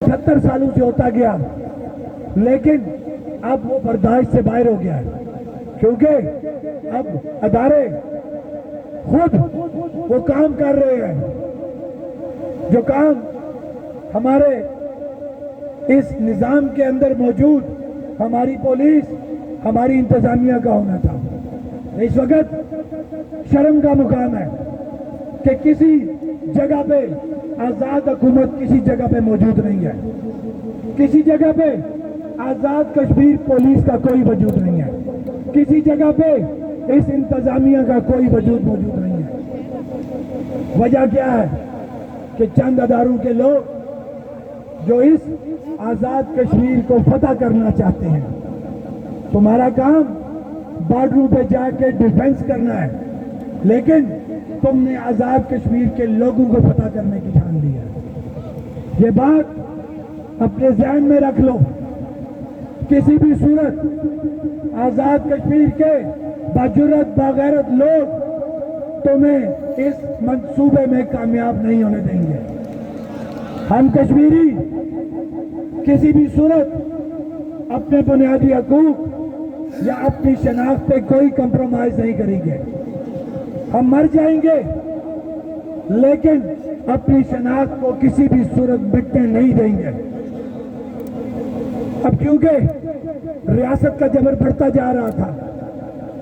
70 سالوں سے ہوتا گیا، لیکن اب وہ برداشت سے باہر ہو گیا ہے، کیونکہ اب ادارے خود وہ کام کر رہے ہیں جو کام ہمارے اس نظام کے اندر موجود ہماری پولیس، ہماری انتظامیہ کا ہونا تھا۔ اس وقت شرم کا مقام ہے کہ کسی جگہ پہ آزاد حکومت کسی جگہ پہ موجود نہیں ہے، کسی جگہ پہ آزاد کشمیر پولیس کا کوئی وجود نہیں ہے، کسی جگہ پہ اس انتظامیہ کا کوئی وجود موجود نہیں ہے۔ وجہ کیا ہے کہ چند اداروں کے لوگ جو اس آزاد کشمیر کو فتح کرنا چاہتے ہیں۔ تمہارا کام بارڈروں پہ جا کے ڈیفنس کرنا ہے، لیکن تم نے آزاد کشمیر کے لوگوں کو فتح کرنے کی ٹھان لی ہے۔ یہ بات اپنے ذہن میں رکھ لو، کسی بھی صورت آزاد کشمیر کے باجرت باغیرت لوگ تمہیں اس منصوبے میں کامیاب نہیں ہونے دیں گے۔ ہم کشمیری کسی بھی صورت اپنے بنیادی حقوق یا اپنی شناخت پہ کوئی کمپرومائز نہیں کریں گے۔ ہم مر جائیں گے لیکن اپنی شناخت کو کسی بھی صورت مٹنے نہیں دیں گے۔ اب کیونکہ ریاست کا جبر بڑھتا جا رہا تھا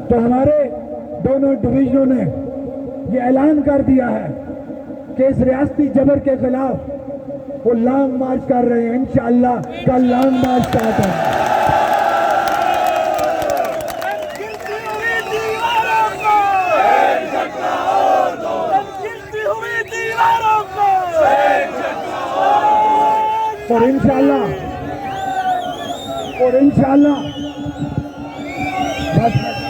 تو ہمارے دونوں ڈویژنوں نے یہ اعلان کر دیا ہے کہ اس ریاستی جبر کے خلاف وہ لانگ مارچ کر رہے ہیں۔ انشاءاللہ کل لانگ مارچ سٹارٹ ہے۔ اور انشاءاللہ بس